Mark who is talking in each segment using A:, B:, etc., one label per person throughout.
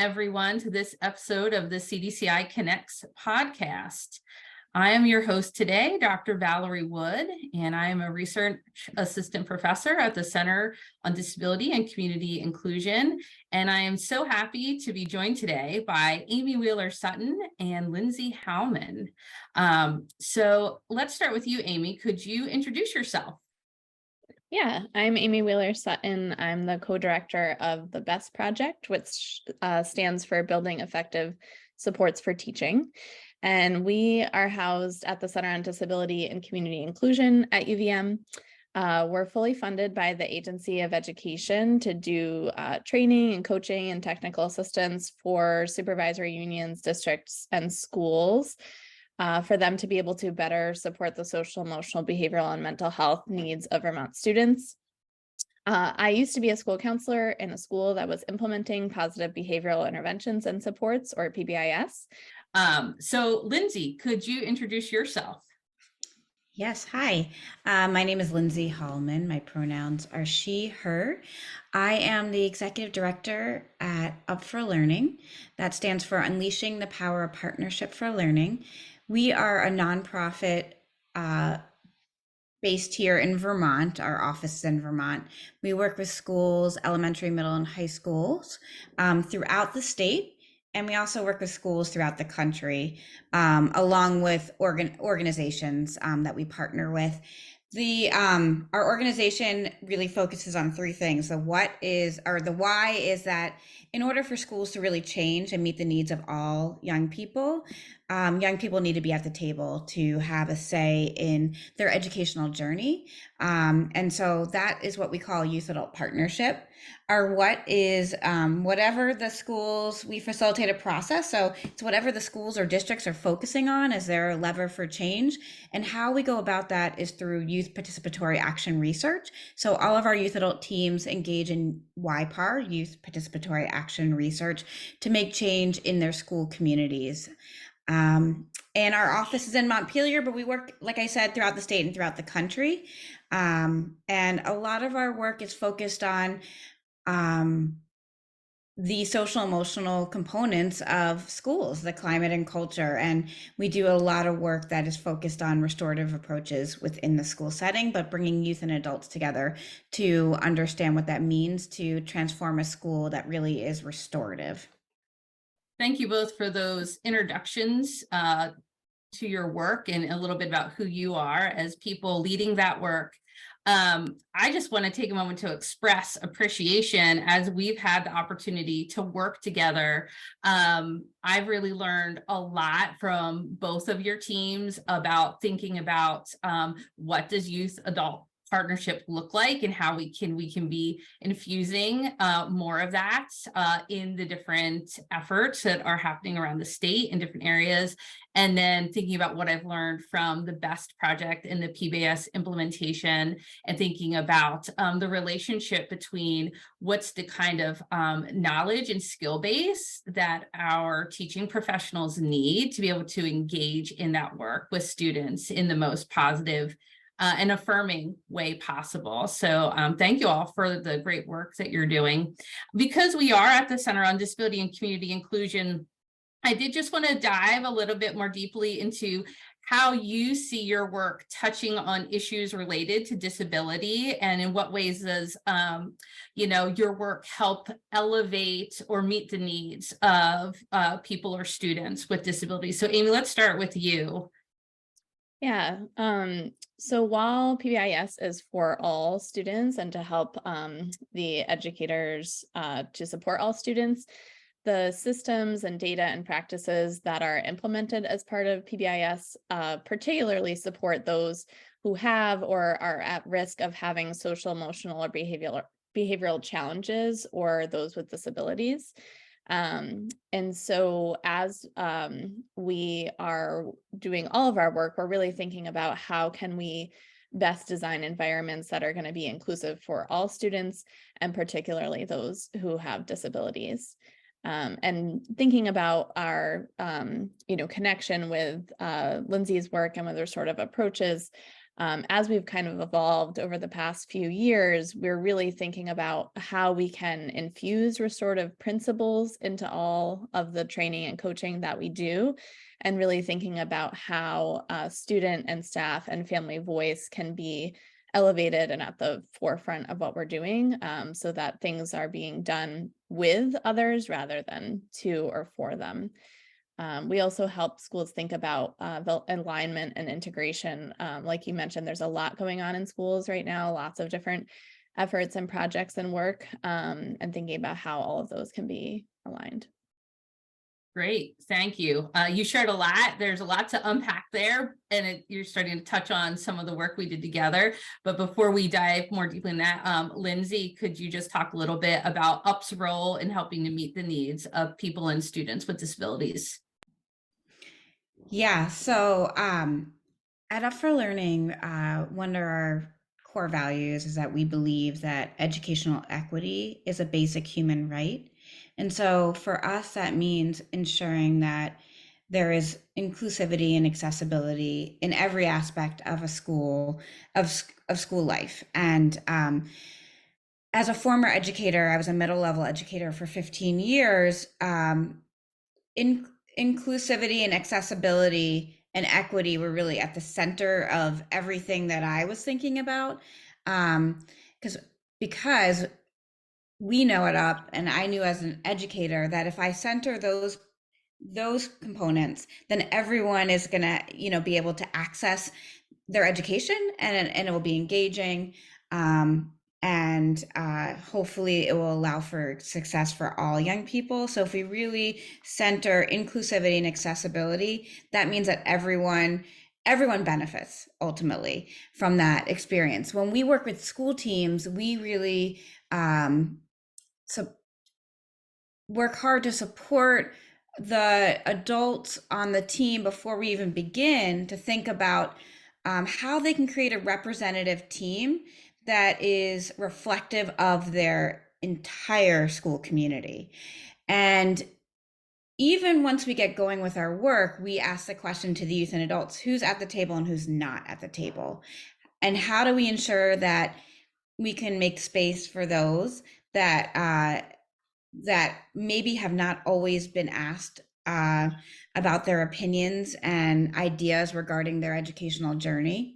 A: everyone to this episode of the CDCI Connects podcast. I am your host today, Dr. Valerie Wood, and I am a research assistant professor at the Center on Disability and Community Inclusion. And I am so happy to be joined today by Amy Wheeler-Sutton and Lindsay Howman. So let's start with you, Amy. Could you introduce yourself?
B: Yeah, I'm Amy Wheeler-Sutton. I'm the co-director of the BEST project, which stands for Building Effective Supports for Teaching. And we are housed at the Center on Disability and Community Inclusion at UVM. We're fully funded by the Agency of Education to do training and coaching and technical assistance for supervisory unions, districts, and schools. For them to be able to better support the social, emotional, behavioral, and mental health needs of Vermont students. I used to be a school counselor in a school that was implementing positive behavioral interventions and supports, or PBIS.
A: So Lindsay, could you introduce yourself?
C: Yes, hi. My name is Lindsay Hallman. My pronouns are she, her. I am the executive director at Up for Learning. That stands for Unleashing the Power of Partnership for Learning. We are a nonprofit based here in Vermont. Our office is in Vermont. We work with schools, elementary, middle, and high schools throughout the state. And we also work with schools throughout the country, along with organizations that we partner with. Our organization really focuses on three things. The why is that in order for schools to really change and meet the needs of all young people need to be at the table to have a say in their educational journey. And so that is what we call youth adult partnership. Our what is whatever the schools, we facilitate a process. So it's whatever the schools or districts are focusing on as their lever for change. And how we go about that is through youth participatory action research. So all of our youth adult teams engage in YPAR, youth participatory action research, to make change in their school communities. And our office is in Montpelier, but we work, like I said, throughout the state and throughout the country. And a lot of our work is focused on the social emotional components of schools, the climate and culture. And we do a lot of work that is focused on restorative approaches within the school setting, but bringing youth and adults together to understand what that means to transform a school that really is restorative.
A: Thank you both for those introductions to your work and a little bit about who you are as people leading that work. I just want to take a moment to express appreciation as we've had the opportunity to work together. I've really learned a lot from both of your teams about thinking about what does youth adult partnership look like and how we can be infusing more of that in the different efforts that are happening around the state in different areas. And then thinking about what I've learned from the BEST project and the PBIS implementation, and thinking about the relationship between what's the kind of knowledge and skill base that our teaching professionals need to be able to engage in that work with students in the most positive and affirming way possible. So thank you all for the great work that you're doing. Because we are at the Center on Disability and Community Inclusion, I did just want to dive a little bit more deeply into how you see your work touching on issues related to disability, and in what ways does your work help elevate or meet the needs of people or students with disabilities. So Amy, let's start with you.
B: Yeah, so while PBIS is for all students and to help the educators to support all students, the systems and data and practices that are implemented as part of PBIS particularly support those who have or are at risk of having social, emotional, or behavioral challenges, or those with disabilities. And so as we are doing all of our work, we're really thinking about how can we best design environments that are going to be inclusive for all students, and particularly those who have disabilities. And thinking about our, connection with Lindsay's work and with their sort of approaches, As we've kind of evolved over the past few years, we're really thinking about how we can infuse restorative principles into all of the training and coaching that we do, and really thinking about how student and staff and family voice can be elevated and at the forefront of what we're doing, so that things are being done with others rather than to or for them. We also help schools think about the alignment and integration. Like you mentioned, there's a lot going on in schools right now, lots of different efforts and projects and work, and thinking about how all of those can be aligned.
A: Great, thank you. You shared a lot. There's a lot to unpack there, and you're starting to touch on some of the work we did together. But before we dive more deeply in that, Lindsay, could you just talk a little bit about UP's role in helping to meet the needs of people and students with disabilities?
C: Yeah, so at Up for Learning, one of our core values is that we believe that educational equity is a basic human right. And so for us, that means ensuring that there is inclusivity and accessibility in every aspect of a school, of school life. And as a former educator, I was a middle level educator for 15 years. In inclusivity and accessibility and equity were really at the center of everything that I was thinking about. Because because we know it up, and I knew as an educator that if I center those components, then everyone is gonna, be able to access their education, and it will be engaging. And hopefully it will allow for success for all young people. So if we really center inclusivity and accessibility, that means that everyone benefits ultimately from that experience. When we work with school teams, we really so work hard to support the adults on the team before we even begin to think about how they can create a representative team that is reflective of their entire school community. And even once we get going with our work, we ask the question to the youth and adults, who's at the table and who's not at the table? And how do we ensure that we can make space for those that that maybe have not always been asked about their opinions and ideas regarding their educational journey?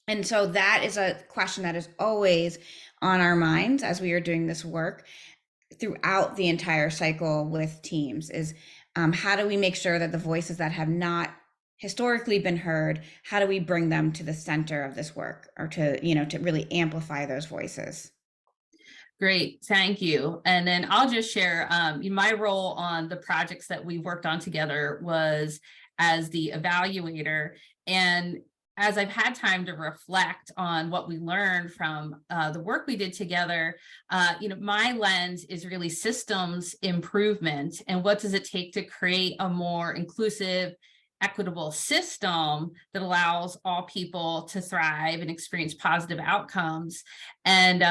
C: And so that is a question that is always on our minds as we are doing this work throughout the entire cycle with teams is how do we make sure that the voices that have not historically been heard, how do we bring them to the center of this work, or to really amplify those voices?
A: Great, thank you. And then I'll just share my role on the projects that we worked on together was as the evaluator. And as I've had time to reflect on what we learned from the work we did together, my lens is really systems improvement and what does it take to create a more inclusive, equitable system that allows all people to thrive and experience positive outcomes. And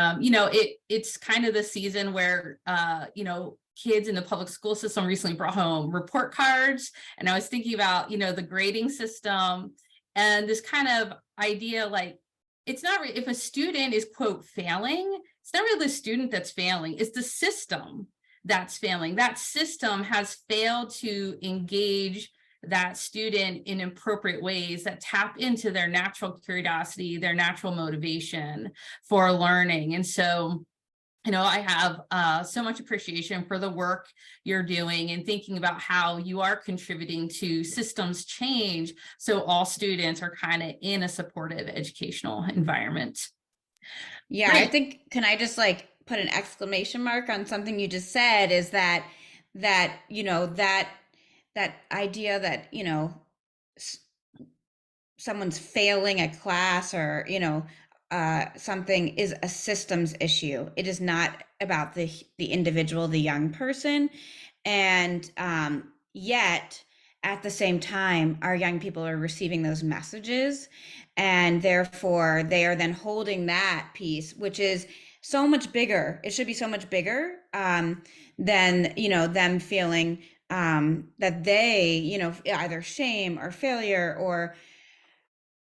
A: it's kind of the season where kids in the public school system recently brought home report cards, and I was thinking about the grading system and this kind of idea, like, it's not if a student is quote failing, it's not really the student that's failing, it's the system that's failing. That system has failed to engage that student in appropriate ways that tap into their natural curiosity, their natural motivation for learning. And so I have so much appreciation for the work you're doing and thinking about how you are contributing to systems change so all students are kind of in a supportive educational environment.
C: Yeah, I
A: Great.
C: think, can I just put an exclamation mark on something you just said, is that idea that someone's failing a class, or something is a systems issue. It is not about the individual, the young person. And yet at the same time, our young people are receiving those messages, and therefore they are then holding that piece, which is so much bigger. It should be so much bigger than them feeling that they either shame or failure, or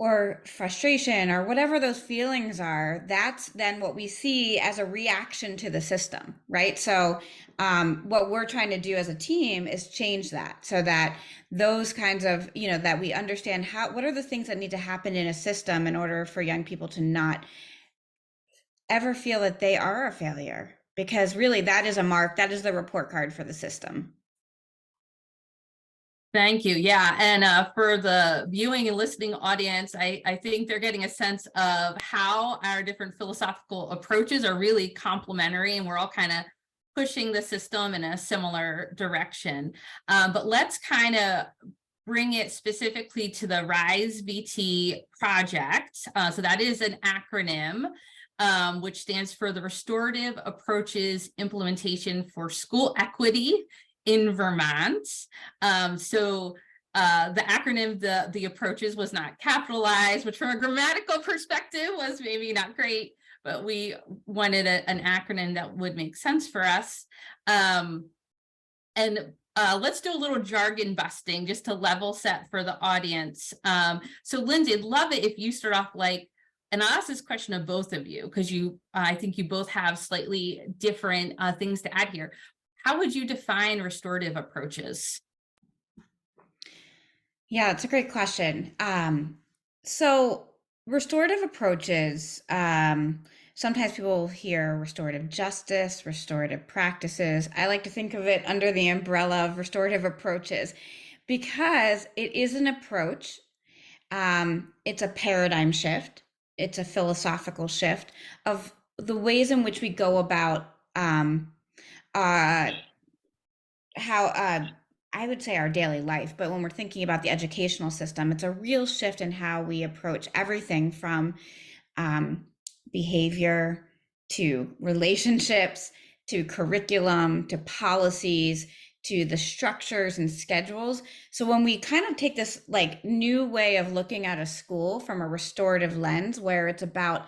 C: or frustration or whatever those feelings are, that's then what we see as a reaction to the system, right? So what we're trying to do as a team is change that, so that those kinds of, that we understand what are the things that need to happen in a system in order for young people to not ever feel that they are a failure, because really that is the report card for the system.
A: Thank you. Yeah. And for the viewing and listening audience, I think they're getting a sense of how our different philosophical approaches are really complementary, and we're all kind of pushing the system in a similar direction. But let's kind of bring it specifically to the RISE VT project. So that is an acronym, which stands for the Restorative Approaches Implementation for School Equity in Vermont. So the acronym, the approaches was not capitalized, which from a grammatical perspective was maybe not great, but we wanted an acronym that would make sense for us. Let's do a little jargon busting just to level set for the audience. So Lindsay, I'd love it if you start off and I'll ask this question of both of you, because I think you both have slightly different things to add here. How would you define restorative approaches?
C: Yeah, it's a great question. So restorative approaches, sometimes people hear restorative justice, restorative practices. I like to think of it under the umbrella of restorative approaches, because it is an approach. It's a paradigm shift. It's a philosophical shift of the ways in which we go about how I would say our daily life, but when we're thinking about the educational system, it's a real shift in how we approach everything from behavior to relationships to curriculum to policies to the structures and schedules. So when we kind of take this new way of looking at a school from a restorative lens, where it's about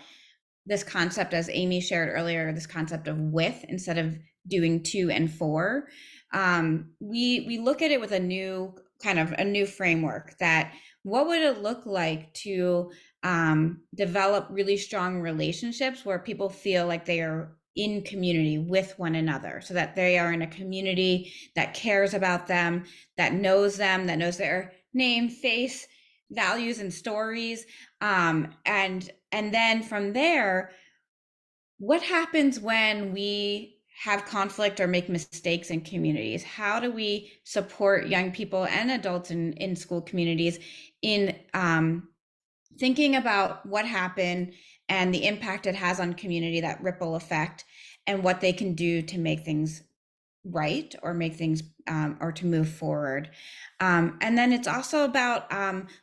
C: this concept, as Amy shared earlier, this concept of with instead of doing to and for, we look at it with a new framework, that what would it look like to develop really strong relationships where people feel like they are in community with one another, so that they are in a community that cares about them, that knows their name, face, values, and stories. And then from there, what happens when we have conflict or make mistakes in communities? How do we support young people and adults in school communities in thinking about what happened and the impact it has on community, that ripple effect, and what they can do to make things right or make things or to move forward. And then it's also about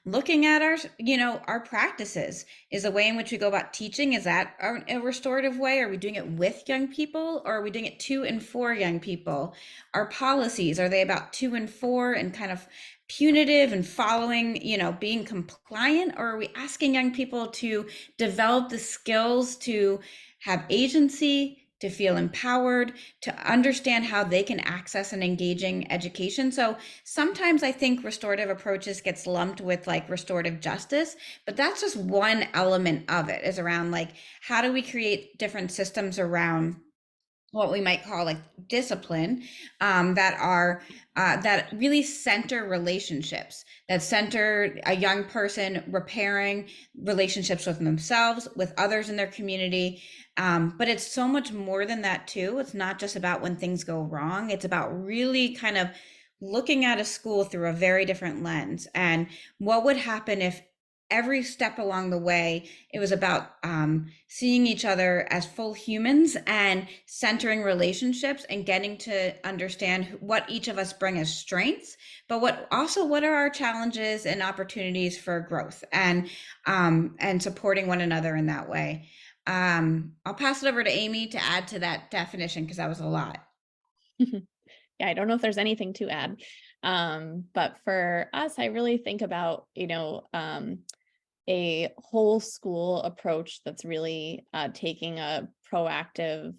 C: looking at our practices. Is the way in which we go about teaching, is that a restorative way? Are we doing it with young people, or are we doing it to and for young people? Our policies, are they about to and for and kind of punitive and following, being compliant, or are we asking young people to develop the skills to have agency, to feel empowered, to understand how they can access an engaging education? So sometimes I think restorative approaches gets lumped with restorative justice, but that's just one element of it, is around how do we create different systems around what we might call discipline, that really center relationships, that center a young person repairing relationships with themselves, with others in their community. But it's so much more than that too. It's not just about when things go wrong. It's about really kind of looking at a school through a very different lens, and what would happen if every step along the way, it was about seeing each other as full humans and centering relationships and getting to understand what each of us bring as strengths, but what are our challenges and opportunities for growth, and supporting one another in that way. I'll pass it over to Amy to add to that definition, because that was a lot.
B: Yeah, I don't know if there's anything to add. But for us, I really think about, a whole school approach that's really taking a proactive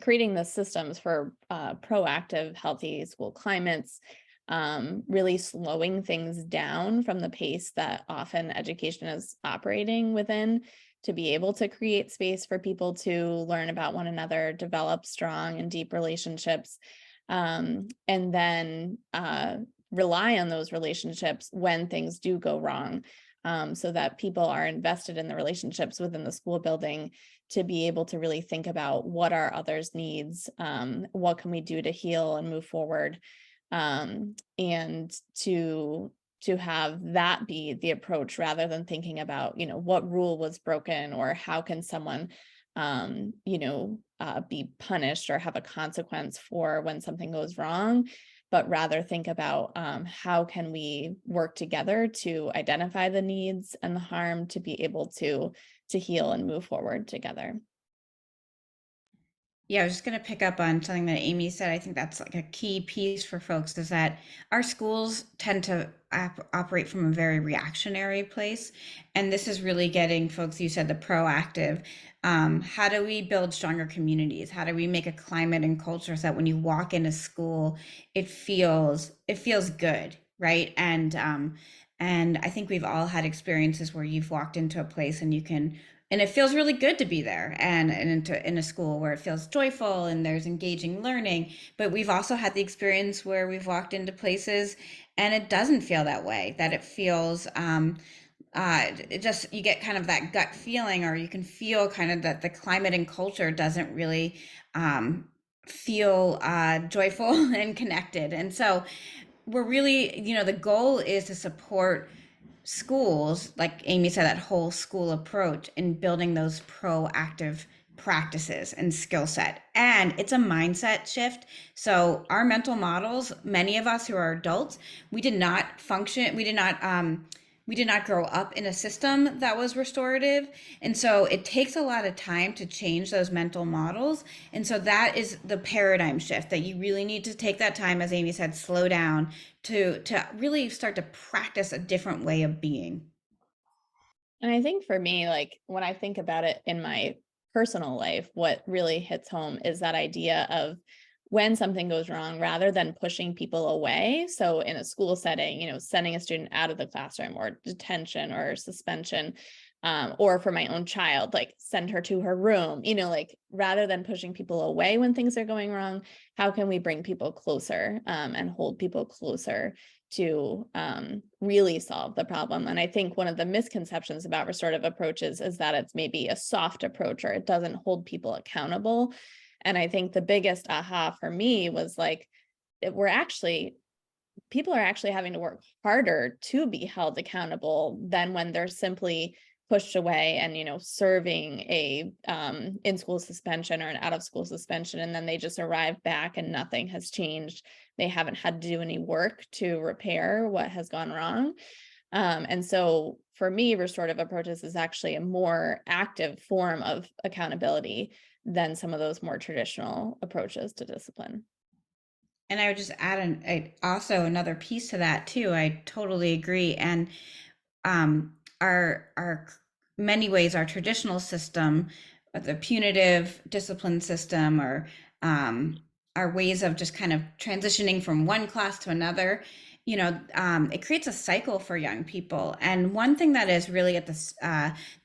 B: creating the systems for proactive, healthy school climates, really slowing things down from the pace that often education is operating within, to be able to create space for people to learn about one another, develop strong and deep relationships, and then rely on those relationships when things do go wrong, so that people are invested in the relationships within the school building to be able to really think about what are others' needs, what can we do to heal and move forward, and to have that be the approach rather than thinking about, what rule was broken or how can someone, be punished or have a consequence for when something goes wrong, but rather think about how can we work together to identify the needs and the harm to be able to heal and move forward together.
C: Yeah, I was just going to pick up on something that Amy said. I think that's like a key piece for folks is that our schools tend to operate from a very reactionary place. And this is really getting folks, you said the proactive. How do we build stronger communities? How do we make a climate and culture so that when you walk into school, it feels good, right? And I think we've all had experiences where you've walked into a place and and it feels really good to be there and in a school where it feels joyful and there's engaging learning. But we've also had the experience where we've walked into places and it doesn't feel that way, that it feels it just, you get kind of that gut feeling, or you can feel kind of that the climate and culture doesn't really feel joyful and connected. And so we're really, the goal is to support schools, like Amy said, that whole school approach in building those proactive practices and skill set. And it's a mindset shift. So our mental models, many of us who are adults, we did not function, we did not grow up in a system that was restorative. And so it takes a lot of time to change those mental models. And so that is the paradigm shift, that you really need to take that time, as Amy said, slow down to really start to practice a different way of being.
B: And I think for me, like when I think about it in my personal life, what really hits home is that idea of when something goes wrong, rather than pushing people away. So in a school setting, sending a student out of the classroom or detention or suspension, or for my own child, like send her to her room, like rather than pushing people away when things are going wrong, how can we bring people closer, and hold people closer to really solve the problem? And I think one of the misconceptions about restorative approaches is that it's maybe a soft approach or it doesn't hold people accountable. And I think the biggest aha for me was like, people are actually having to work harder to be held accountable than when they're simply pushed away and, serving a in-school suspension or an out-of-school suspension, and then they just arrive back and nothing has changed. They haven't had to do any work to repair what has gone wrong. And so for me, restorative approaches is actually a more active form of accountability than some of those more traditional approaches to discipline.
C: And I would just add also another piece to that too. I totally agree. And our many ways, our traditional system, the punitive discipline system, or our ways of just kind of transitioning from one class to another, it creates a cycle for young people. And one thing that is really at this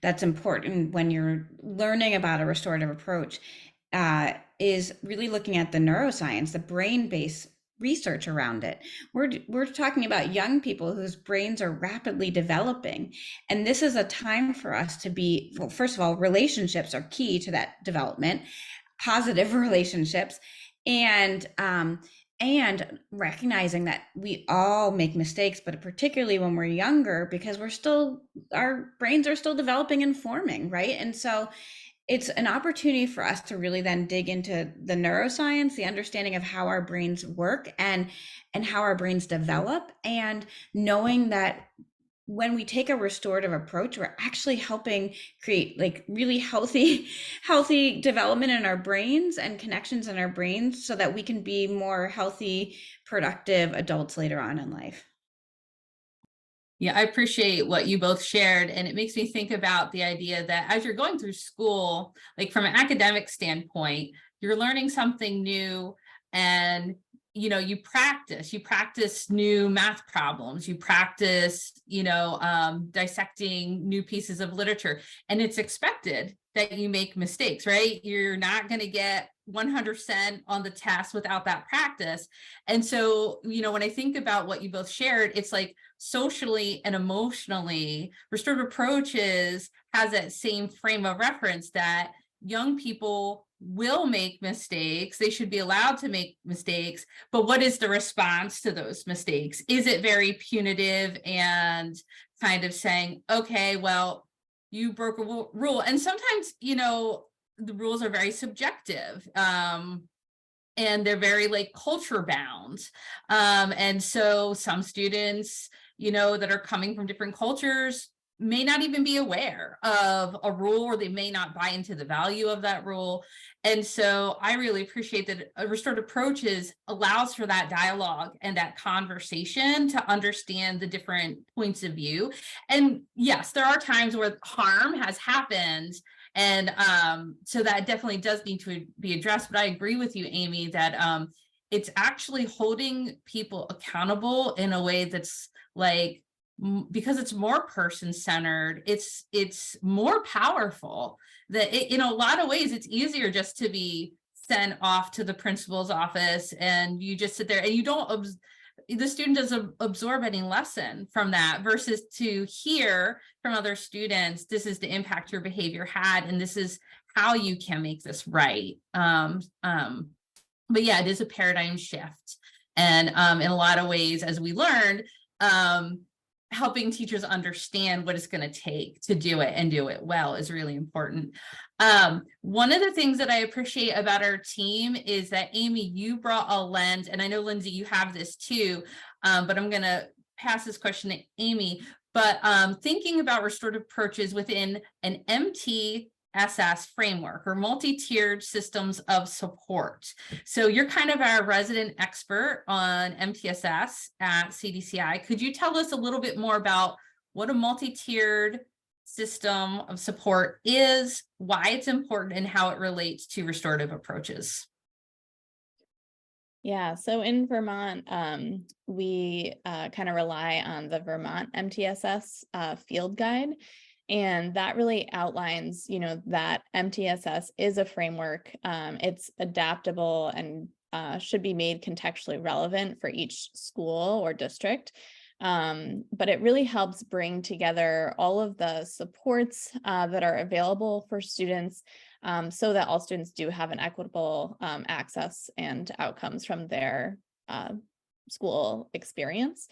C: that's important when you're learning about a restorative approach is really looking at the neuroscience, the brain-based research around it. We're talking about young people whose brains are rapidly developing. And this is a time for us to be, well, first of all, relationships are key to that development, positive relationships, and recognizing that we all make mistakes, but particularly when we're younger, because our brains are still developing and forming, right? And so it's an opportunity for us to really then dig into the neuroscience, the understanding of how our brains work and how our brains develop, and knowing that when we take a restorative approach, we're actually helping create like really healthy development in our brains and connections in our brains so that we can be more healthy, productive adults later on in life.
A: Yeah, I appreciate what you both shared. And it makes me think about the idea that as you're going through school, like from an academic standpoint, you're learning something new, and you practice new math problems, you practice dissecting new pieces of literature, and it's expected that you make mistakes, right? You're not going to get 100% on the test without that practice. And so when I think about what you both shared, it's like socially and emotionally, restorative approaches has that same frame of reference that young people will make mistakes. They should be allowed to make mistakes, but what is the response to those mistakes? Is it very punitive and kind of saying, okay, well, you broke a rule? And sometimes, the rules are very subjective. And they're very like culture bound. And so some students, that are coming from different cultures may not even be aware of a rule, or they may not buy into the value of that rule. And so I really appreciate that restorative approaches allows for that dialogue and that conversation to understand the different points of view. And yes, there are times where harm has happened, and so that definitely does need to be addressed. But I agree with you, Amy, that it's actually holding people accountable in a way that's like, because it's more person-centered, it's more powerful. That in a lot of ways, it's easier just to be sent off to the principal's office and you just sit there and you don't the student doesn't absorb any lesson from that, versus to hear from other students, this is the impact your behavior had, and this is how you can make this right. But yeah, it is a paradigm shift. And in a lot of ways, as we learned, helping teachers understand what it's going to take to do it and do it well is really important. One of the things that I appreciate about our team is that, Amy, you brought a lens, and I know, Lindsay, you have this too, but I'm going to pass this question to Amy. But thinking about restorative approaches within an MTSS framework, or multi-tiered systems of support. So you're kind of our resident expert on MTSS at CDCI. Could you tell us a little bit more about what a multi-tiered system of support is, why it's important, and how it relates to restorative approaches?
B: Yeah, so in Vermont, we kind of rely on the Vermont MTSS field guide. And that really outlines, that MTSS is a framework. It's adaptable and should be made contextually relevant for each school or district. But it really helps bring together all of the supports that are available for students, so that all students do have an equitable access and outcomes from their school experience.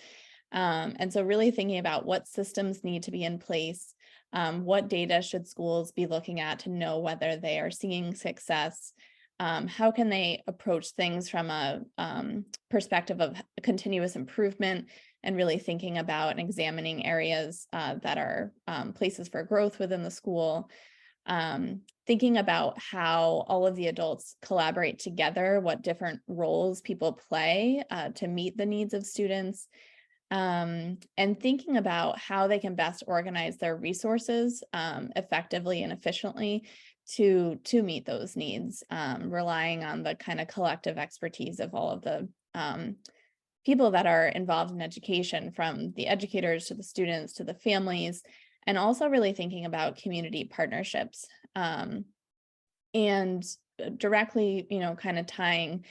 B: And so really thinking about what systems need to be in place, what data should schools be looking at to know whether they are seeing success, how can they approach things from a perspective of continuous improvement, and really thinking about and examining areas that are places for growth within the school. Thinking about how all of the adults collaborate together, what different roles people play to meet the needs of students, and thinking about how they can best organize their resources effectively and efficiently to meet those needs, relying on the kind of collective expertise of all of the people that are involved in education, from the educators to the students to the families, and also really thinking about community partnerships. And directly, kind of tying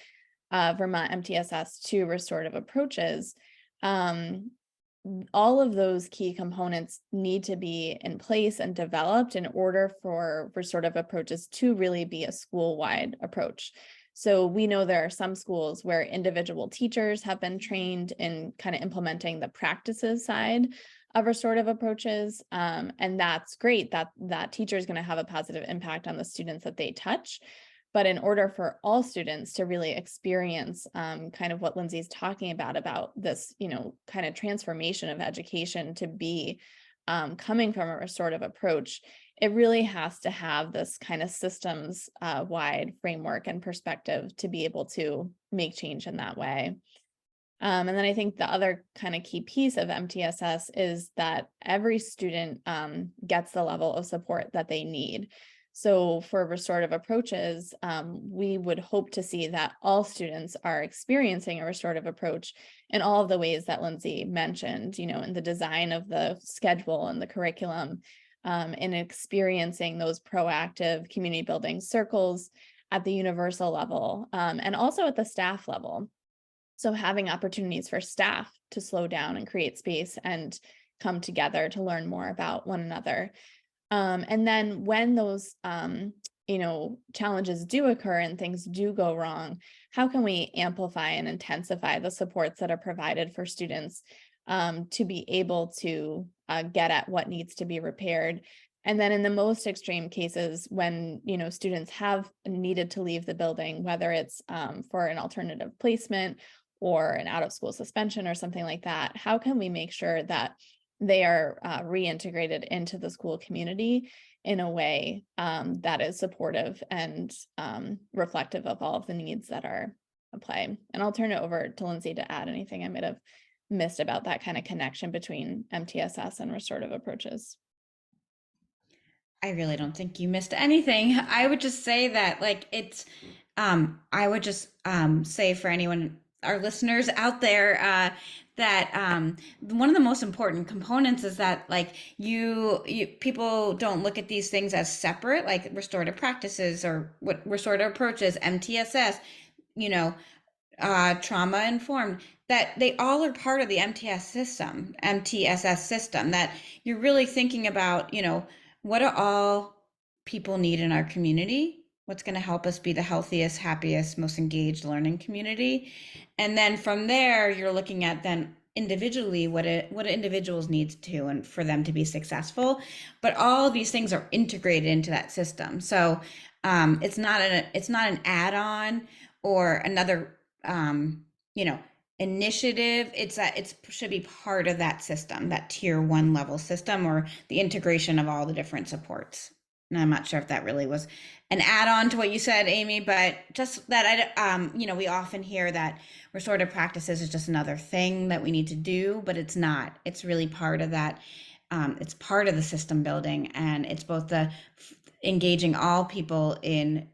B: Vermont MTSS to restorative approaches, all of those key components need to be in place and developed in order for restorative approaches to really be a school-wide approach. So we know there are some schools where individual teachers have been trained in kind of implementing the practices side of restorative approaches. And that's great, that teacher is going to have a positive impact on the students that they touch. But in order for all students to really experience kind of what Lindsay's talking about this, kind of transformation of education to be coming from a restorative approach, it really has to have this kind of systems wide framework and perspective to be able to make change in that way. And then I think the other kind of key piece of MTSS is that every student gets the level of support that they need. So for restorative approaches, we would hope to see that all students are experiencing a restorative approach in all of the ways that Lindsay mentioned, in the design of the schedule and the curriculum, in experiencing those proactive community building circles at the universal level, and also at the staff level. So having opportunities for staff to slow down and create space and come together to learn more about one another. And then when those, challenges do occur and things do go wrong, how can we amplify and intensify the supports that are provided for students, to be able to get at what needs to be repaired? And then in the most extreme cases, when, students have needed to leave the building, whether it's for an alternative placement or an out of school suspension or something like that, how can we make sure that they are reintegrated into the school community in a way that is supportive and reflective of all of the needs that are at play? And I'll turn it over to Lindsay to add anything I might have missed about that kind of connection between MTSS and restorative approaches.
C: I really don't think you missed anything. I would just say that I would just say for anyone, our listeners out there, that one of the most important components is that you people don't look at these things as separate, like restorative practices or what restorative approaches, MTSS, trauma informed, that they all are part of the MTSS system, that you're really thinking about, what do all people need in our community? What's going to help us be the healthiest, happiest, most engaged learning community? And then from there, you're looking at then individually what individuals need to and for them to be successful. But all of these things are integrated into that system. So it's not an add-on or another initiative. It should be part of that system, that tier 1 level system, or the integration of all the different supports. And I'm not sure if that really was an add-on to what you said, Amy, but just that we often hear that restorative practices is just another thing that we need to do, but it's not. It's really part of that. It's part of the system building, and it's both the engaging all people in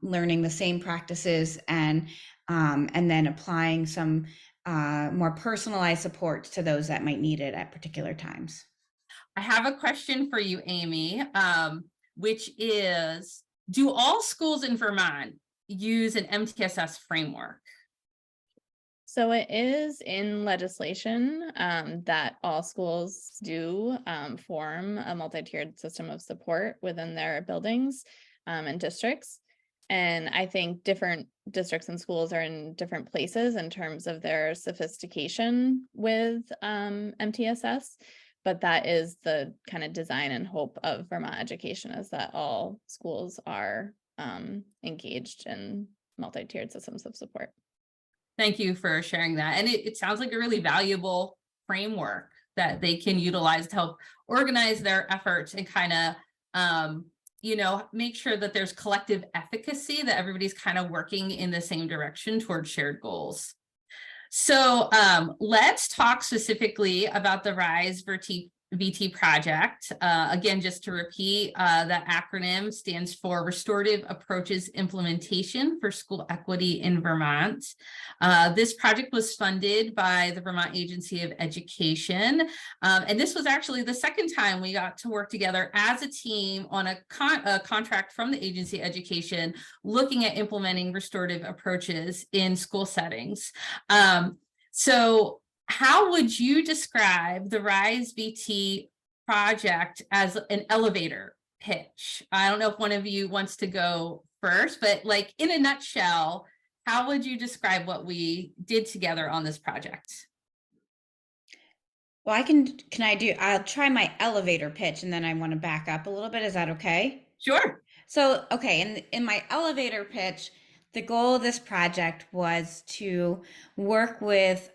C: learning the same practices and then applying some more personalized supports to those that might need it at particular times.
A: I have a question for you, Amy, which is, do all schools in Vermont use an MTSS framework?
B: So it is in legislation that all schools do form a multi-tiered system of support within their buildings and districts. And I think different districts and schools are in different places in terms of their sophistication with MTSS, but that is the kind of design and hope of Vermont education, is that all schools are engaged in multi-tiered systems of support.
A: Thank you for sharing that. And it sounds like a really valuable framework that they can utilize to help organize their efforts and kind of make sure that there's collective efficacy, that everybody's kind of working in the same direction towards shared goals. So let's talk specifically about the RISE VT project. Again, just to repeat, that acronym stands for Restorative Approaches Implementation for School Equity in Vermont. This project was funded by the Vermont Agency of Education. And this was actually the second time we got to work together as a team on a contract from the Agency of Education, looking at implementing restorative approaches in school settings. So how would you describe the RISE VT project as an elevator pitch? I don't know if one of you wants to go first, but in a nutshell, how would you describe what we did together on this project?
C: Well, I'll try my elevator pitch, and then I want to back up a little bit. Is that okay?
A: Sure.
C: So, okay, in my elevator pitch, the goal of this project was to work with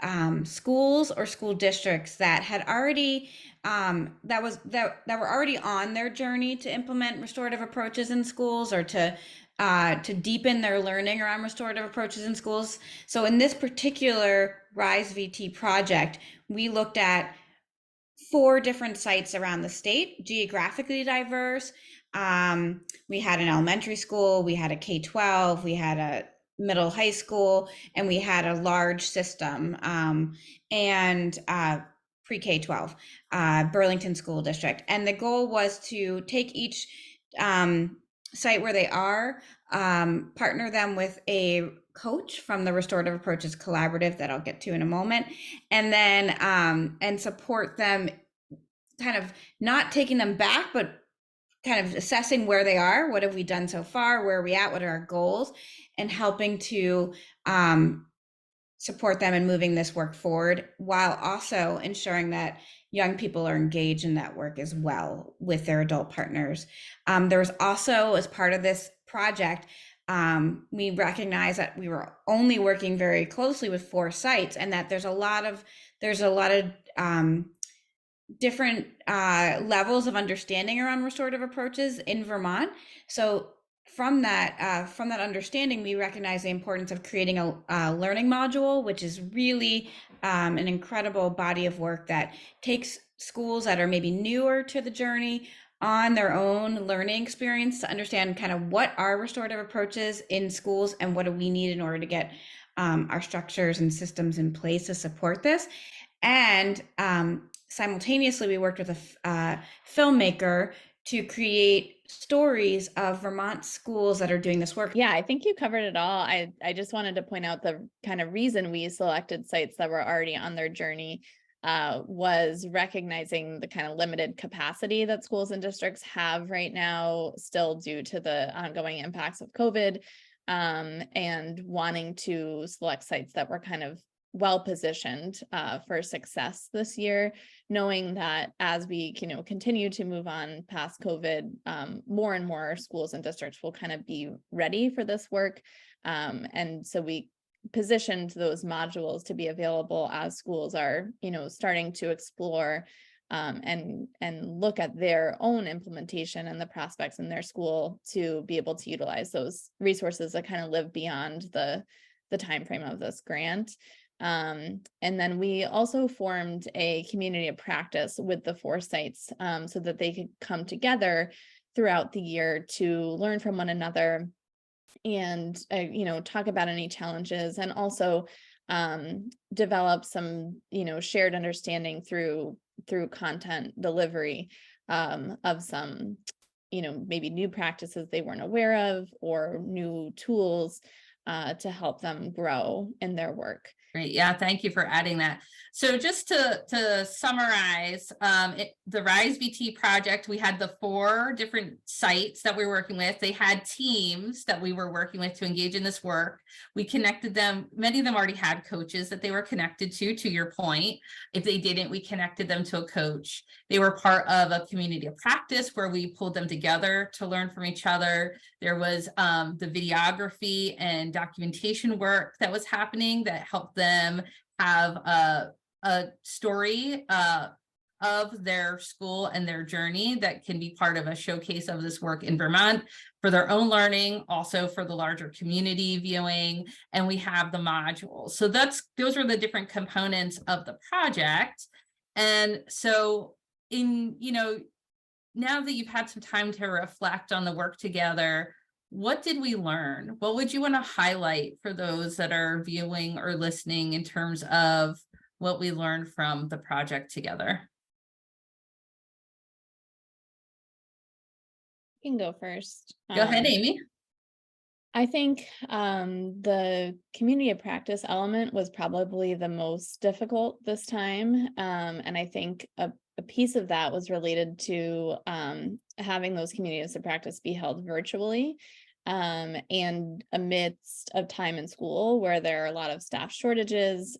C: schools or school districts that had already that were already on their journey to implement restorative approaches in schools, or to deepen their learning around restorative approaches in schools. So in this particular RISE VT project, we looked at 4 different sites around the state, geographically diverse, We had an elementary school, we had a K-12, we had a middle high school, and we had a large system, and pre-K-12, Burlington School District. And the goal was to take each site where they are, partner them with a coach from the Restorative Approaches Collaborative that I'll get to in a moment, and then and support them, kind of not taking them back, but kind of assessing where they are. What have we done so far? Where are we at? What are our goals? And helping to support them in moving this work forward, while also ensuring that young people are engaged in that work as well with their adult partners. There was also, as part of this project, we recognized that we were only working very closely with 4 sites, and that there's a lot of different levels of understanding around restorative approaches in Vermont. So from that understanding, we recognize the importance of creating a learning module, which is really an incredible body of work that takes schools that are maybe newer to the journey on their own learning experience to understand kind of what are restorative approaches in schools and what do we need in order to get our structures and systems in place to support this. And simultaneously, we worked with a filmmaker to create stories of Vermont schools that are doing this work.
B: Yeah, I think you covered it all. I just wanted to point out the kind of reason we selected sites that were already on their journey was recognizing the kind of limited capacity that schools and districts have right now, still due to the ongoing impacts of COVID, and wanting to select sites that were kind of well positioned for success this year, knowing that as we continue to move on past COVID, more and more schools and districts will kind of be ready for this work. And so we positioned those modules to be available as schools are starting to explore and look at their own implementation and the prospects in their school to be able to utilize those resources that kind of live beyond the time frame of this grant. And then we also formed a community of practice with the 4 sites so that they could come together throughout the year to learn from one another and talk about any challenges, and also develop some shared understanding through content delivery of some maybe new practices they weren't aware of, or new tools to help them grow in their work.
A: Great. Yeah, thank you for adding that. So just to summarize, the Rise VT project, we had the 4 different sites that we were working with. They had teams that we were working with to engage in this work. We connected them. Many of them already had coaches that they were connected to your point. If they didn't, we connected them to a coach. They were part of a community of practice where we pulled them together to learn from each other. There was the videography and documentation work that was happening that helped them have a story of their school and their journey that can be part of a showcase of this work in Vermont for their own learning, also for the larger community viewing. And we have the modules. So those are the different components of the project. And so now that you've had some time to reflect on the work together, what did we learn? What would you want to highlight for those that are viewing or listening in terms of what we learned from the project together?
B: You can go first.
A: Go ahead, Amy.
B: I think the community of practice element was probably the most difficult this time. And I think a piece of that was related to having those communities of practice be held virtually, and amidst of time in school where there are a lot of staff shortages,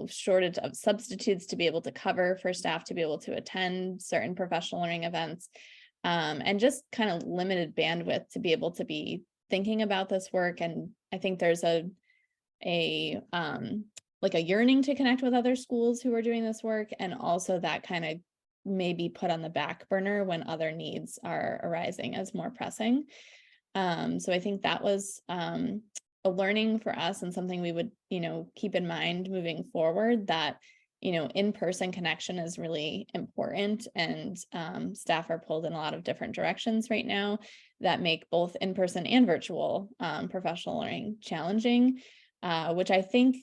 B: shortage of substitutes to be able to cover for staff to be able to attend certain professional learning events, and just kind of limited bandwidth to be able to be thinking about this work. And I think there's a yearning to connect with other schools who are doing this work, and also that kind of maybe put on the back burner when other needs are arising as more pressing. So I think that was a learning for us, and something we would keep in mind moving forward, that in-person connection is really important, and staff are pulled in a lot of different directions right now that make both in-person and virtual professional learning challenging, which I think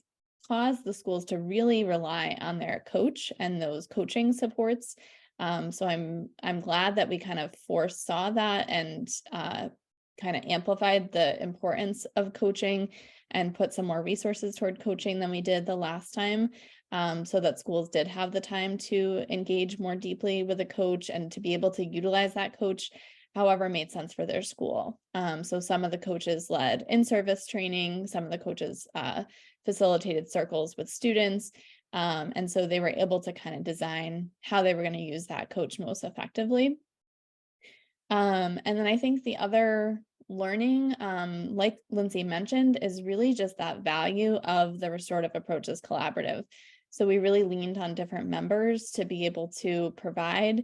B: caused the schools to really rely on their coach and those coaching supports. So I'm glad that we kind of foresaw that and kind of amplified the importance of coaching and put some more resources toward coaching than we did the last time, so that schools did have the time to engage more deeply with a coach and to be able to utilize that coach however made sense for their school. So some of the coaches led in-service training, some of the coaches facilitated circles with students. And so they were able to kind of design how they were going to use that coach most effectively. And then I think the other learning, like Lindsay mentioned, is really just that value of the restorative approaches collaborative. So we really leaned on different members to be able to provide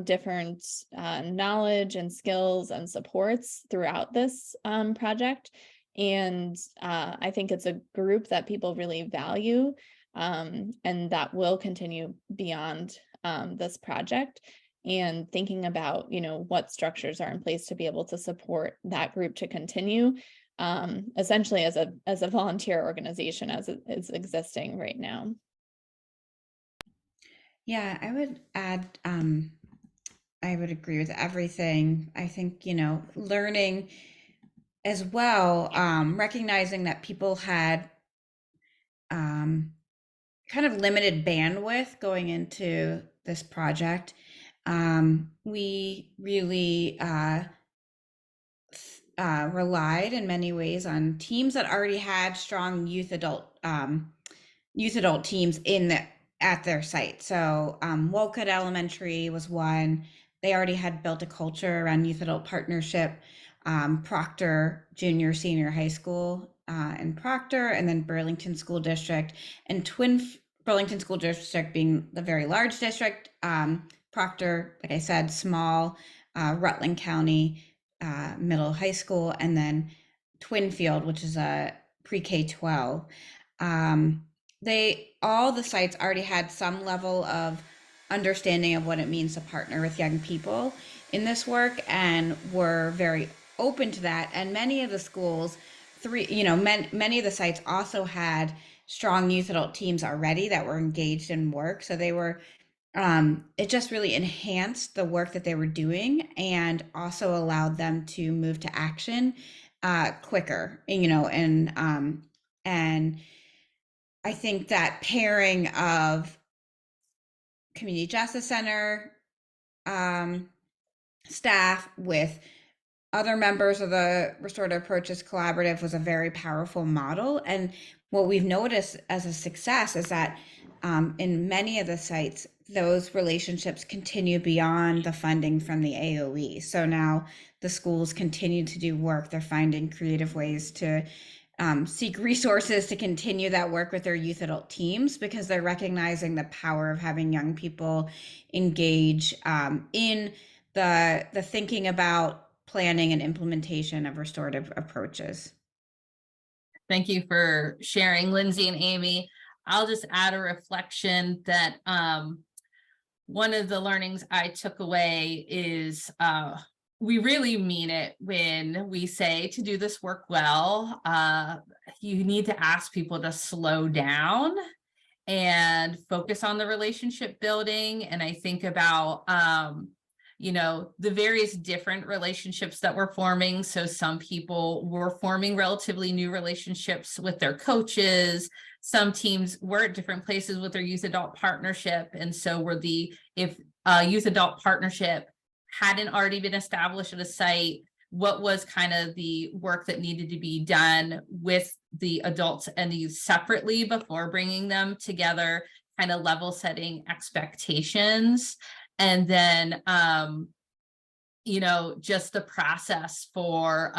B: different knowledge and skills and supports throughout this project. And I think it's a group that people really value, and that will continue beyond this project. And thinking about, what structures are in place to be able to support that group to continue, essentially as a volunteer organization as it is existing right now.
C: Yeah, I would add, I would agree with everything. I think, learning as well, recognizing that people had kind of limited bandwidth going into this project. We really relied in many ways on teams that already had strong youth adult teams at their site. So Wolcott Elementary was one. They already had built a culture around youth adult partnership. Proctor Junior Senior High School in Proctor, and then Burlington School District, and Burlington School District being the very large district. Proctor, like I said, small. Rutland County Middle High School, and then Twinfield, which is a pre-K 12. All the sites already had some level of understanding of what it means to partner with young people in this work, and were very open to that. And many of the schools, many of the sites also had strong youth adult teams already that were engaged in work. So they were, it just really enhanced the work that they were doing, and also allowed them to move to action quicker, and I think that pairing of Community Justice Center staff with other members of the Restorative Approaches Collaborative was a very powerful model. And what we've noticed as a success is that in many of the sites, those relationships continue beyond the funding from the AOE. So now the schools continue to do work. They're finding creative ways to seek resources to continue that work with their youth adult teams, because they're recognizing the power of having young people engage in the thinking about planning and implementation of restorative approaches.
A: Thank you for sharing, Lindsay and Amy. I'll just add a reflection that one of the learnings I took away is we really mean it when we say to do this work well. You need to ask people to slow down and focus on the relationship building. And I think about the various different relationships that we're forming. So some people were forming relatively new relationships with their coaches. Some teams were at different places with their youth adult partnership. And so if youth adult partnership hadn't already been established at a site, what was kind of the work that needed to be done with the adults and the youth separately before bringing them together, kind of level setting expectations. And then, just the process for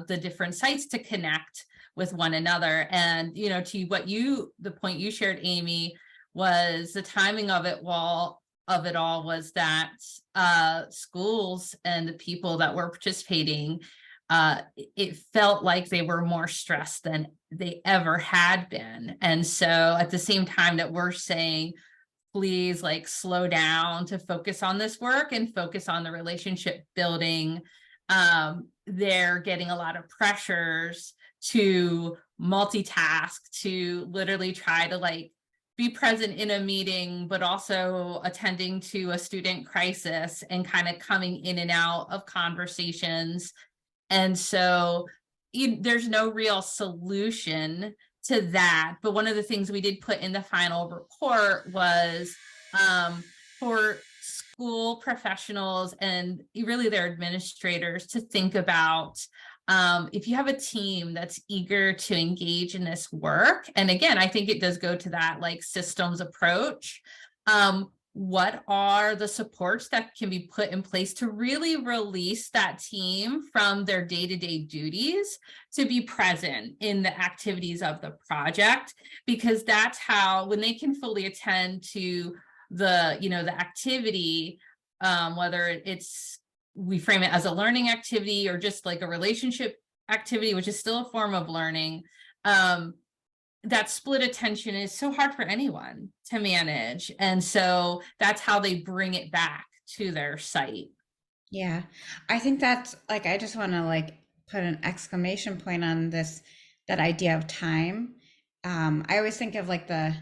A: the different sites to connect with one another. And, the point you shared, Amy, was the timing of it all was that schools and the people that were participating it felt like they were more stressed than they ever had been. And so at the same time that we're saying, please like slow down to focus on this work and focus on the relationship building, they're getting a lot of pressures to multitask, to literally try to like be present in a meeting, but also attending to a student crisis and kind of coming in and out of conversations. And so there's no real solution to that. But one of the things we did put in the final report was for school professionals and really their administrators to think about, if you have a team that's eager to engage in this work, and again, I think it does go to that like systems approach, what are the supports that can be put in place to really release that team from their day-to-day duties to be present in the activities of the project? Because that's how, when they can fully attend to the, you know, the activity, whether it's, we frame it as a learning activity or just like a relationship activity, which is still a form of learning, that split attention is so hard for anyone to manage. And so that's how they bring it back to their site.
C: Yeah, I think that's like, I just want to like put an exclamation point on this, that idea of time. I always think of like the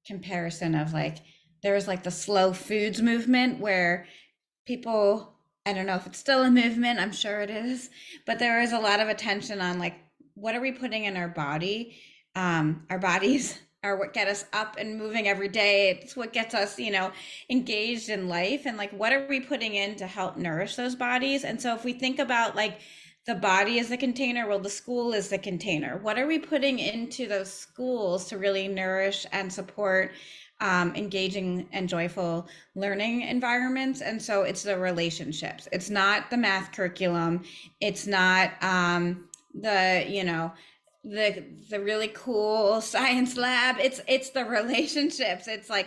C: comparison of like, there was like the slow foods movement where people, I don't know if it's still a movement, I'm sure it is, but there is a lot of attention on like, what are we putting in our body? Our bodies are what get us up and moving every day. It's what gets us, you know, engaged in life. And like, what are we putting in to help nourish those bodies? And so if we think about like the body as the container, well, the school is the container. What are we putting into those schools to really nourish and support engaging and joyful learning environments? And so it's the relationships. It's not the math curriculum. It's not the, you know, the really cool science lab. It's the relationships. It's like,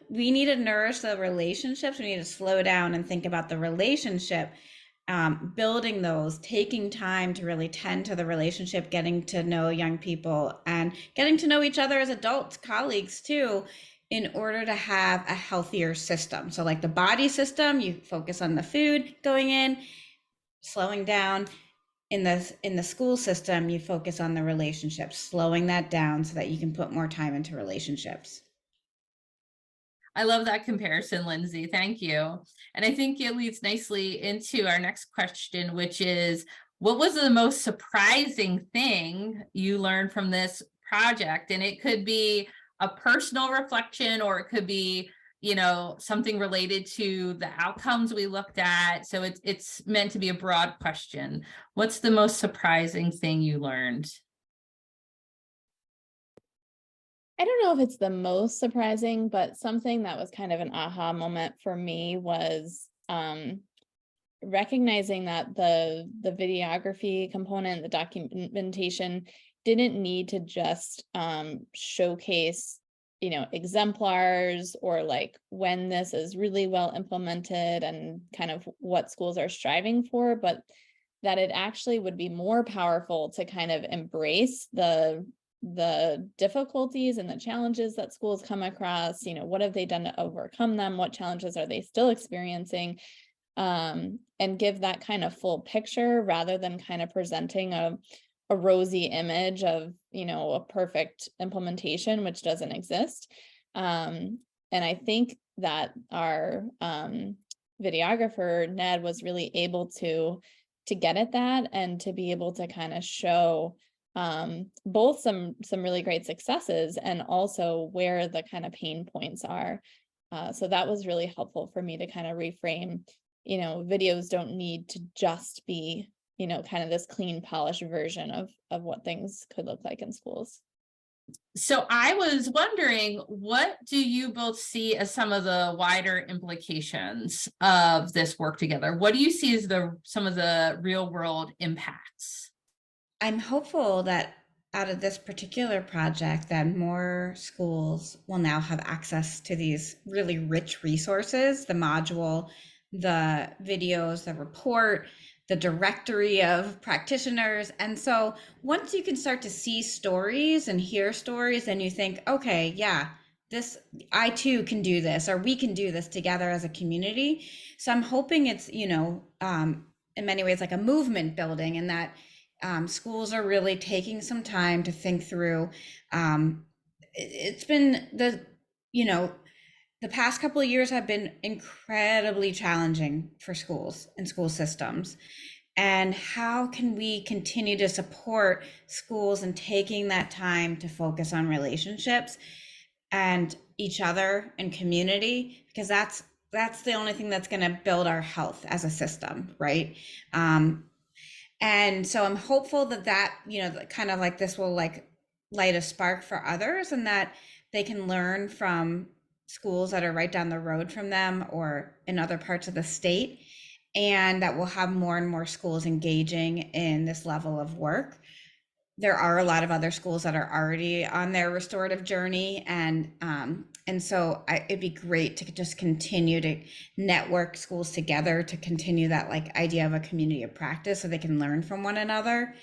C: we need to nourish the relationships. We need to slow down and think about the relationship, building those, taking time to really tend to the relationship, getting to know young people and getting to know each other as adults, colleagues too, in order to have a healthier system. So like the body system, you focus on the food going in, slowing down. In the school system, you focus on the relationships, slowing that down so that you can put more time into relationships.
A: I love that comparison, Lindsay. Thank you. And I think it leads nicely into our next question, which is, what was the most surprising thing you learned from this project? And it could be a personal reflection, or it could be, you know, something related to the outcomes we looked at. So it's meant to be a broad question. What's the most surprising thing you learned?
B: I don't know if it's the most surprising, but something that was kind of an aha moment for me was recognizing that the videography component, the documentation, didn't need to just showcase, you know, exemplars or like when this is really well implemented and kind of what schools are striving for, but that it actually would be more powerful to kind of embrace the difficulties and the challenges that schools come across. You know, what have they done to overcome them? What challenges are they still experiencing? And give that kind of full picture rather than kind of presenting a rosy image of, you know, a perfect implementation, which doesn't exist. And I think that our videographer, Ned, was really able to get at that and to be able to kind of show both some really great successes and also where the kind of pain points are. So that was really helpful for me to kind of reframe, you know, videos don't need to just be, you know, kind of this clean, polished version of what things could look like in schools.
A: So I was wondering, what do you both see as some of the wider implications of this work together? What do you see as some of the real world impacts?
C: I'm hopeful that out of this particular project that more schools will now have access to these really rich resources, the module, the videos, the report, the directory of practitioners. And so once you can start to see stories and hear stories, and you think, okay, yeah, this, I too can do this, or we can do this together as a community. So I'm hoping it's, in many ways like a movement building, and that schools are really taking some time to think through. It's been the past couple of years have been incredibly challenging for schools and school systems. And how can we continue to support schools in taking that time to focus on relationships and each other and community? Because that's the only thing that's going to build our health as a system, right? And so I'm hopeful that kind of like this will like light a spark for others, and that they can learn from schools that are right down the road from them or in other parts of the state, and that we'll have more and more schools engaging in this level of work. There are a lot of other schools that are already on their restorative journey, and so it'd be great to just continue to network schools together to continue that like idea of a community of practice, so they can learn from one another.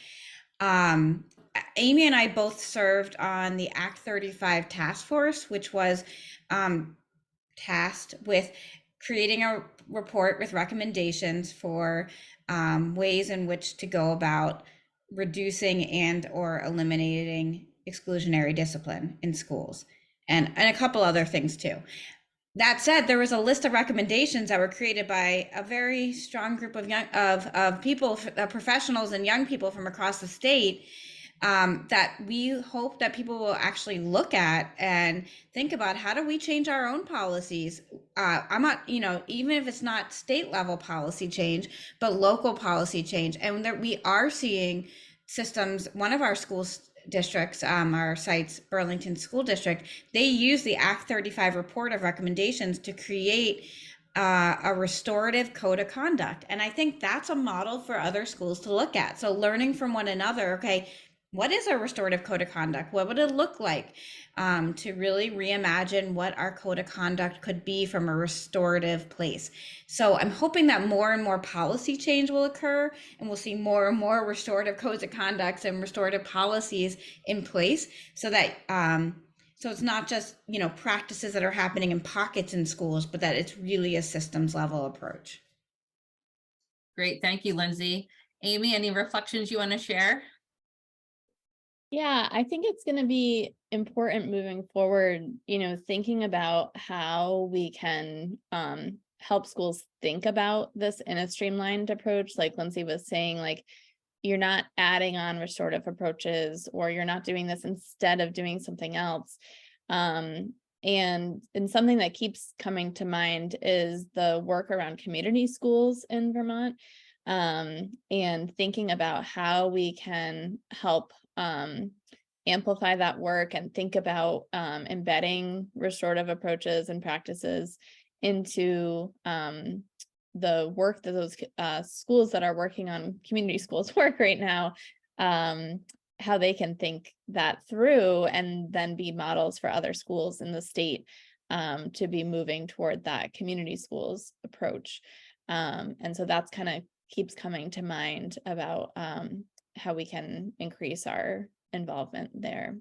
C: Amy and I both served on the Act 35 task force, which was tasked with creating a report with recommendations for ways in which to go about reducing and or eliminating exclusionary discipline in schools, and a couple other things too. That said, there was a list of recommendations that were created by a very strong group of people, professionals and young people from across the state, that we hope that people will actually look at and think about, how do we change our own policies? I'm not, even if it's not state level policy change, but local policy change. And that we are seeing systems. One of our schools districts, our site's Burlington School District, they use the Act 35 report of recommendations to create a restorative code of conduct. And I think that's a model for other schools to look at. So learning from one another, okay, what is a restorative code of conduct? What would it look like to really reimagine what our code of conduct could be from a restorative place? So I'm hoping that more and more policy change will occur, and we'll see more and more restorative codes of conduct and restorative policies in place, so that so it's not just practices that are happening in pockets in schools, but that it's really a systems level approach.
A: Great, thank you, Lindsay. Amy, any reflections you want to share?
B: Yeah, I think it's going to be important moving forward, thinking about how we can help schools think about this in a streamlined approach. Like Lindsay was saying, like, you're not adding on restorative approaches, or you're not doing this instead of doing something else. And something that keeps coming to mind is the work around community schools in Vermont, and thinking about how we can help amplify that work and think about embedding restorative approaches and practices into the work that those schools that are working on community schools work right now, how they can think that through and then be models for other schools in the state to be moving toward that community schools approach. And so that's kind of keeps coming to mind about how we can increase our involvement there.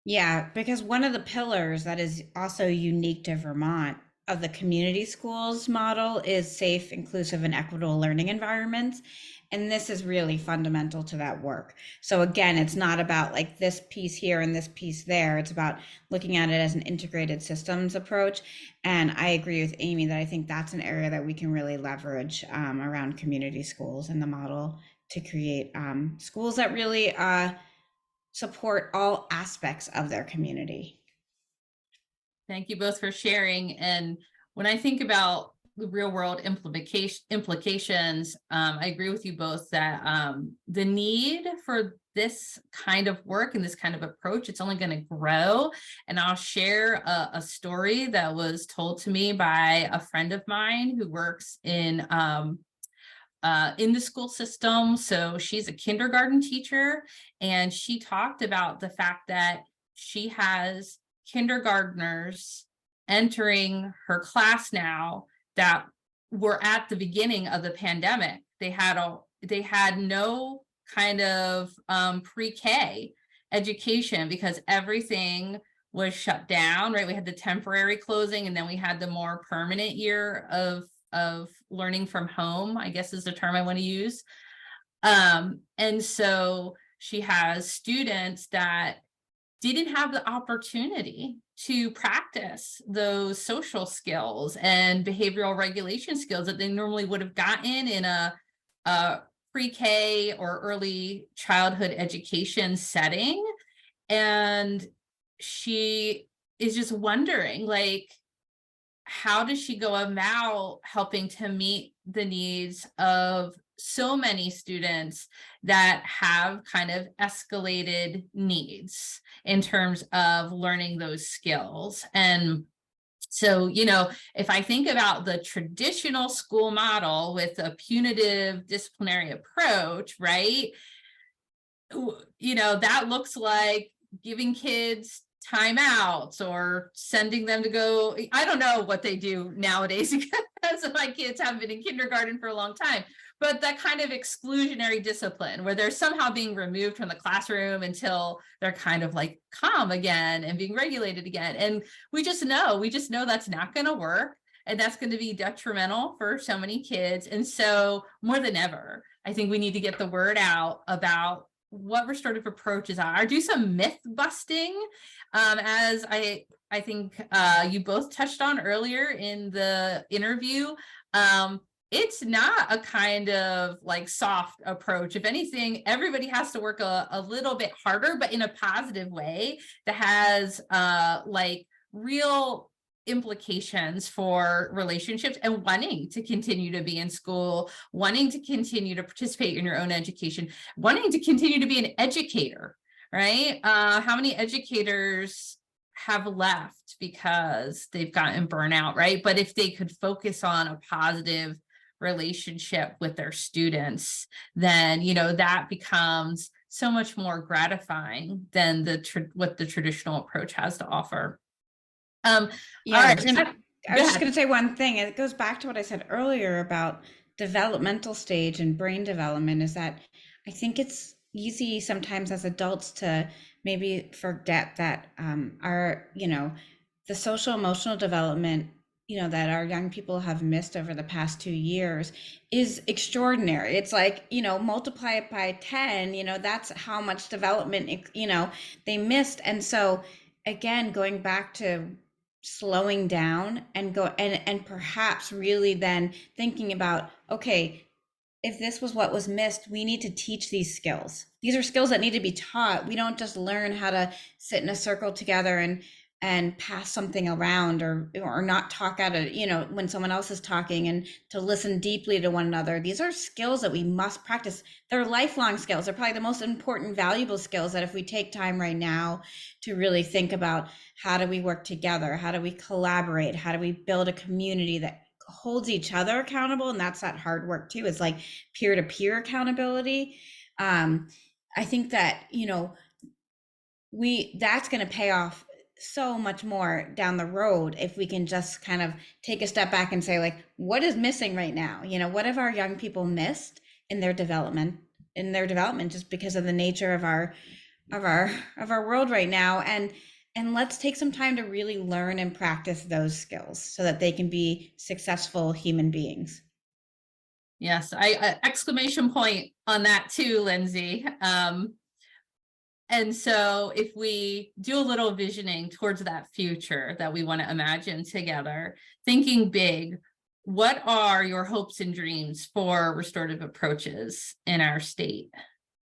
C: Yeah, because one of the pillars that is also unique to Vermont of the community schools model is safe, inclusive, and equitable learning environments. And this is really fundamental to that work. So again, it's not about like this piece here and this piece there. It's about looking at it as an integrated systems approach. And I agree with Amy that I think that's an area that we can really leverage around community schools and the model to create schools that really support all aspects of their community.
A: Thank you both for sharing. And when I think about the real world implications, I agree with you both that the need for this kind of work and this kind of approach, it's only going to grow. And I'll share a story that was told to me by a friend of mine who works in the school system. So she's a kindergarten teacher, and she talked about the fact that she has kindergartners entering her class now that were at the beginning of the pandemic. They they had no kind of pre-K education because everything was shut down, right? We had the temporary closing, and then we had the more permanent year of learning from home, I guess is the term I want to use. And so she has students that didn't have the opportunity to practice those social skills and behavioral regulation skills that they normally would have gotten in a pre-K or early childhood education setting. And she is just wondering, like, how does she go about helping to meet the needs of so many students that have kind of escalated needs in terms of learning those skills? And so, if I think about the traditional school model with a punitive disciplinary approach, right? That looks like giving kids timeouts or sending them to go. I don't know what they do nowadays because my kids haven't been in kindergarten for a long time, but that kind of exclusionary discipline where they're somehow being removed from the classroom until they're kind of like calm again and being regulated again. And we just know that's not going to work. And that's going to be detrimental for so many kids. And so more than ever, I think we need to get the word out about what restorative approaches are. Do some myth busting, as I think you both touched on earlier in the interview. It's not a kind of like soft approach. If anything, everybody has to work a little bit harder, but in a positive way that has like real implications for relationships and wanting to continue to be in school, wanting to continue to participate in your own education, wanting to continue to be an educator, right? How many educators have left because they've gotten burnout, right? But if they could focus on a positive relationship with their students, then, that becomes so much more gratifying than what the traditional approach has to offer.
C: Yeah,
A: all right.
C: I was just going to say one thing. It goes back to what I said earlier about developmental stage and brain development, is that I think it's easy sometimes as adults to maybe forget that the social emotional development, that our young people have missed over the past 2 years is extraordinary. It's like, multiply it by 10, that's how much development, they missed. And so again, going back to slowing down and perhaps really then thinking about, okay, if this was what was missed, we need to teach these skills. These are skills that need to be taught. We don't just learn how to sit in a circle together and pass something around or not talk out of, when someone else is talking, and to listen deeply to one another. These are skills that we must practice. They're lifelong skills. They're probably the most important, valuable skills that if we take time right now to really think about, how do we work together? How do we collaborate? How do we build a community that holds each other accountable? And that's that hard work too. It's like peer-to-peer accountability. I think that, that's going to pay off so much more down the road if we can just kind of take a step back and say, like, what is missing right now? What have our young people missed in their development just because of the nature of our world right now, and let's take some time to really learn and practice those skills so that they can be successful human beings.
A: Yes, I exclamation point on that too, Lindsay. And so if we do a little visioning towards that future that we want to imagine together, thinking big, what are your hopes and dreams for restorative approaches in our state?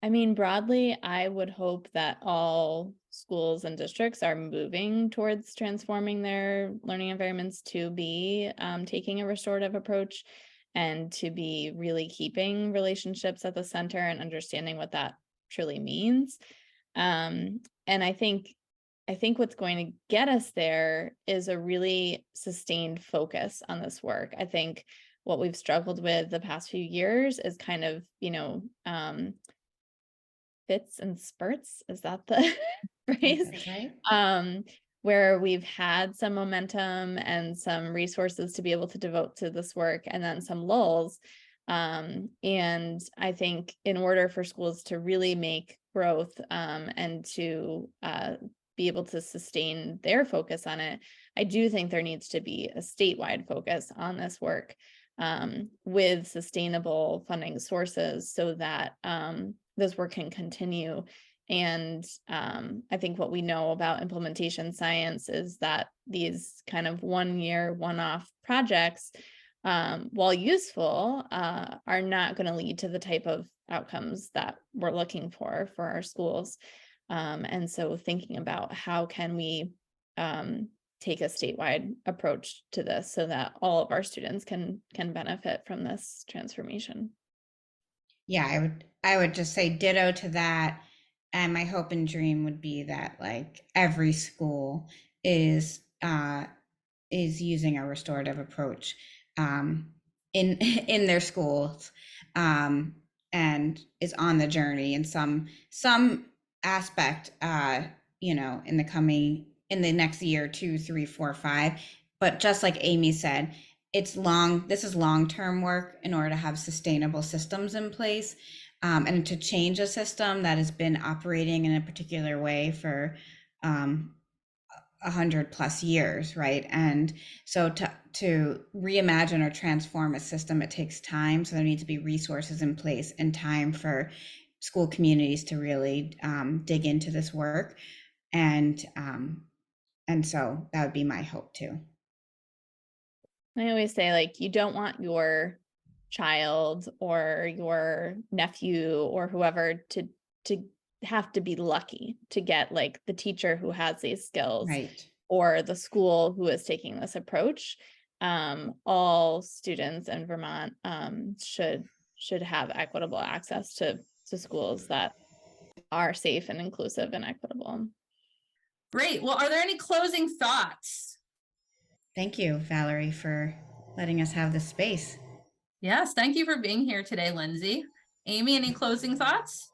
B: I mean, broadly, I would hope that all schools and districts are moving towards transforming their learning environments to be taking a restorative approach, and to be really keeping relationships at the center and understanding what that truly means. And I think what's going to get us there is a really sustained focus on this work. I think what we've struggled with the past few years is kind of, fits and spurts. Is that the phrase?
C: Right.
B: Where we've had some momentum and some resources to be able to devote to this work, and then some lulls. And I think in order for schools to really make growth and to be able to sustain their focus on it, I do think there needs to be a statewide focus on this work with sustainable funding sources so that this work can continue. And I think what we know about implementation science is that these kind of 1 year, one-off projects, while useful, are not going to lead to the type of outcomes that we're looking for our schools. And so thinking about how can we take a statewide approach to this so that all of our students can benefit from this transformation.
C: Yeah, I would just say ditto to that. And my hope and dream would be that like every school is using a restorative approach in their schools, and is on the journey in some aspect, in the next year, 2, 3, 4, 5. But just like Amy said, this is long-term work in order to have sustainable systems in place, and to change a system that has been operating in a particular way for 100+ years, right? And so to reimagine or transform a system, it takes time. So there needs to be resources in place and time for school communities to really dig into this work. And so that would be my hope too.
B: I always say, like, you don't want your child or your nephew or whoever to have to be lucky to get like the teacher who has these skills,
C: Right.
B: or the school who is taking this approach. All students in Vermont should have equitable access to schools that are safe and inclusive and equitable.
A: Great. Well, are there any closing thoughts?
C: Thank you, Valerie, for letting us have this space.
A: Yes, thank you for being here today, Lindsay. Amy, any closing thoughts?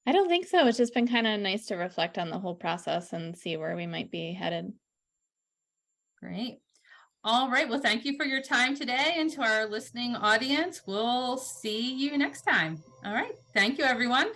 B: I don't think so. It's just been kind of nice to reflect on the whole process and see where we might be headed.
A: Great. All right. Well, thank you for your time today, and to our listening audience, we'll see you next time. All right. Thank you, everyone.